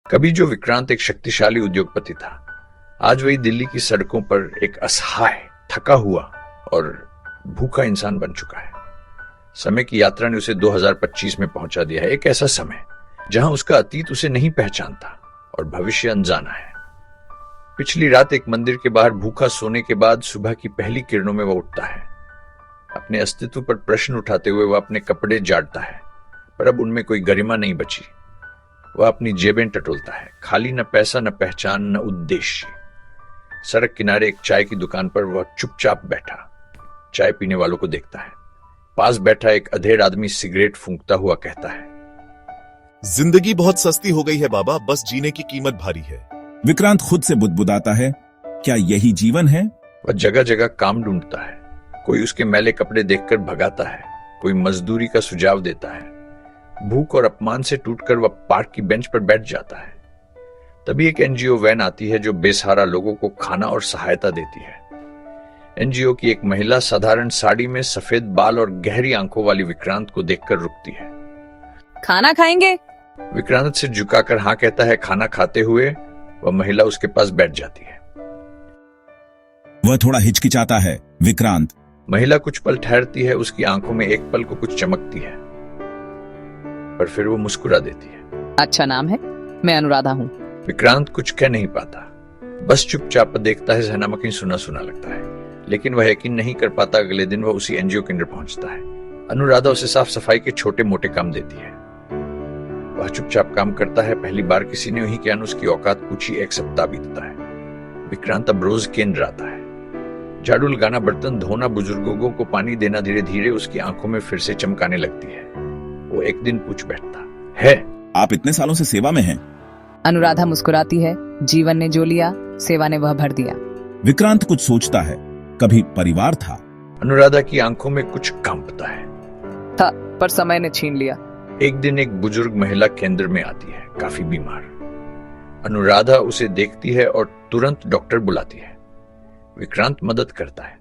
कभी जो विक्रांत एक शक्तिशाली उद्योगपति था, आज वही दिल्ली की सड़कों पर एक असहाय, थका हुआ और भूखा इंसान बन चुका है। समय की यात्रा ने उसे 2025 में पहुंचा दिया है, एक ऐसा समय जहां उसका अतीत उसे नहीं पहचानता और भविष्य अनजाना है। पिछली रात एक मंदिर के बाहर भूखा सोने के बाद सुबह की पहली किरणों में वह उठता है। अपने अस्तित्व पर प्रश्न उठाते हुए वह अपने कपड़े झाड़ता है, पर अब उनमें कोई गरिमा नहीं बची। वह अपनी जेबें टटोलता है, खाली न पैसा, न पहचान, न उद्देश्य। सड़क किनारे एक चाय की दुकान पर वह चुपचाप बैठा चाय पीने वालों को देखता है। पास बैठा एक अधेड़ आदमी सिगरेट फूंकता हुआ कहता है, जिंदगी बहुत सस्ती हो गई है बाबा, बस जीने की कीमत भारी है। विक्रांत खुद से बुदबुदाता है, क्या यही जीवन है? वह जगह जगह काम ढूंढता है। कोई उसके मैले कपड़े देखकर भगाता है, कोई मजदूरी का सुझाव देता है। भूख और अपमान से टूटकर वह पार्क की बेंच पर बैठ जाता है। तभी एक एनजीओ वैन आती है जो बेसहारा लोगों को खाना और सहायता देती है। एनजीओ की एक महिला साधारण साड़ी में सफेद बाल और गहरी आंखों वाली विक्रांत को देखकर रुकती है। खाना खाएंगे? विक्रांत सिर झुकाकर हाँ कहता है। खाना खाते हुए वह महिला उसके पास बैठ जाती है। वह थोड़ा हिचकिचाता है। विक्रांत। महिला कुछ पल ठहरती है, उसकी आंखों में एक पल को कुछ चमकती है, पर फिर वो मुस्कुरा देती है। अच्छा नाम है, मैं अनुराधा हूँ। विक्रांत कुछ कह नहीं पाता, बस चुपचाप देखता है। सहना कहीं सुना सुना लगता है, लेकिन वह यकीन नहीं कर पाता। अगले दिन वह उसी एनजीओ केंद्र पहुंचता है। अनुराधा उसे साफ सफाई के छोटे मोटे काम देती है। वह चुपचाप काम करता है। पहली बार किसी ने वही क्या उसकी औकात पूछी। एक सप्ताह बीतता है। विक्रांत अब रोज केंद्र आता है। झाड़ू लगाना, बर्तन धोना, बुजुर्गों को पानी देना धीरे धीरे उसकी आंखों में फिर से चमकाने लगती है। वो एक दिन पूछ बैठता है, आप इतने सालों से सेवा में हैं? अनुराधा मुस्कुराती है। जीवन ने जो लिया, सेवा ने वह भर दिया। विक्रांत कुछ सोचता है। कभी परिवार था? अनुराधा की आंखों में कुछ कंपता है। था, पर समय ने छीन लिया। एक दिन एक बुजुर्ग महिला केंद्र में आती है, काफी बीमार। अनुराधा उसे देखती है और तुरंत डॉक्टर बुलाती है। विक्रांत मदद करता है।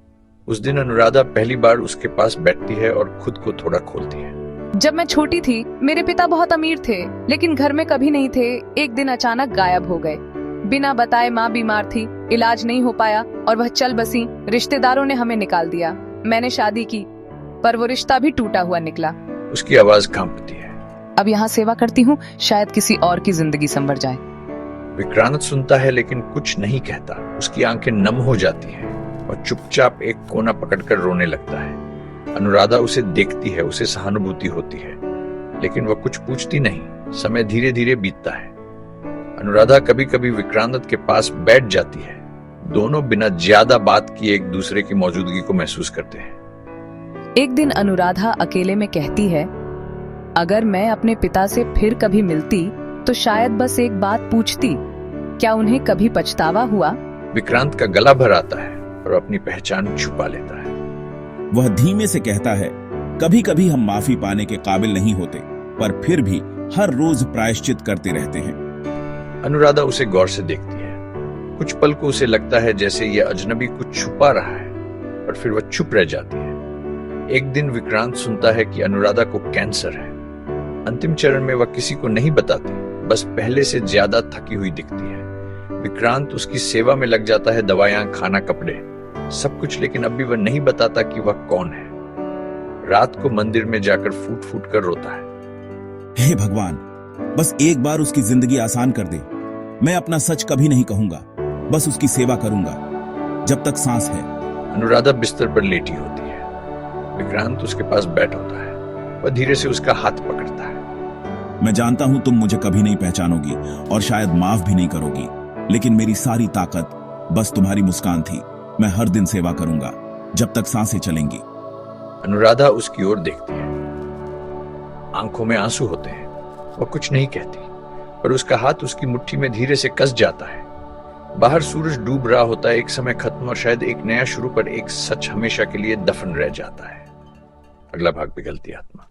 उस दिन अनुराधा पहली बार उसके पास बैठती है और खुद को थोड़ा खोलती है। जब मैं छोटी थी, मेरे पिता बहुत अमीर थे, लेकिन घर में कभी नहीं थे। एक दिन अचानक गायब हो गए। बिना बताए माँ बीमार थी, इलाज नहीं हो पाया और वह चल बसी। रिश्तेदारों ने हमें निकाल दिया। मैंने शादी की, पर वो रिश्ता भी टूटा हुआ निकला। उसकी आवाज कांपती है। अब यहाँ सेवा करती हूँ, शायद किसी और की जिंदगी संवर जाए। विक्रांत सुनता है लेकिन कुछ नहीं कहता। उसकी आंखें नम हो जाती हैं और चुपचाप एक कोना पकड़कर रोने लगता है। अनुराधा उसे देखती है, उसे सहानुभूति होती है, लेकिन वह कुछ पूछती नहीं। समय धीरे धीरे बीतता है। अनुराधा कभी कभी विक्रांत के पास बैठ जाती है। दोनों बिना ज्यादा बात किए एक दूसरे की मौजूदगी को महसूस करते हैं। एक दिन अनुराधा अकेले में कहती है, अगर मैं अपने पिता से फिर कभी मिलती तो शायद बस एक बात पूछती, क्या उन्हें कभी पछतावा हुआ? विक्रांत का गला भर आता है और अपनी पहचान छुपा लेता है। वह धीमे से कहता है, कभी कभी हम माफी पाने के काबिल नहीं होते, पर फिर भी हर रोज प्रायश्चित करते रहते हैं। अनुराधा उसे गौर से देखती है। कुछ पल को उसे लगता है जैसे यह अजनबी कुछ छुपा रहा है, पर फिर वह चुप रह जाती है। एक दिन विक्रांत सुनता है कि अनुराधा को कैंसर है। अंतिम चरण में वह किसी को नहीं बताती, बस पहले से ज्यादा थकी हुई दिखती है। विक्रांत उसकी सेवा में लग जाता है। दवाइयां, खाना, कपड़े, सब कुछ, लेकिन अब भी वह नहीं बताता कि वह कौन है। रात को मंदिर में जाकर फूट फूट कर रोता है। हे भगवान, बस एक बार उसकी जिंदगी आसान कर दे। मैं अपना सच कभी नहीं कहूंगा, बस उसकी सेवा करूंगा जब तक सांस है। अनुराधा बिस्तर पर लेटी होती है। विक्रांत उसके पास बैठ होता है। वह धीरे से उसका हाथ पकड़ता है। मैं जानता हूं तुम मुझे कभी नहीं पहचानोगी और शायद माफ भी नहीं करोगी, लेकिन मेरी सारी ताकत बस तुम्हारी मुस्कान थी। मैं हर दिन सेवा करूंगा जब तक सांसें चलेंगी। अनुराधा उसकी ओर देखती है। आंखों में आंसू होते हैं। वह कुछ नहीं कहती, पर उसका हाथ उसकी मुट्ठी में धीरे से कस जाता है। बाहर सूरज डूब रहा होता है। एक समय खत्म और शायद एक नया शुरू, पर एक सच हमेशा के लिए दफन रह जाता है। अगला भाग पिघलती आत्मा।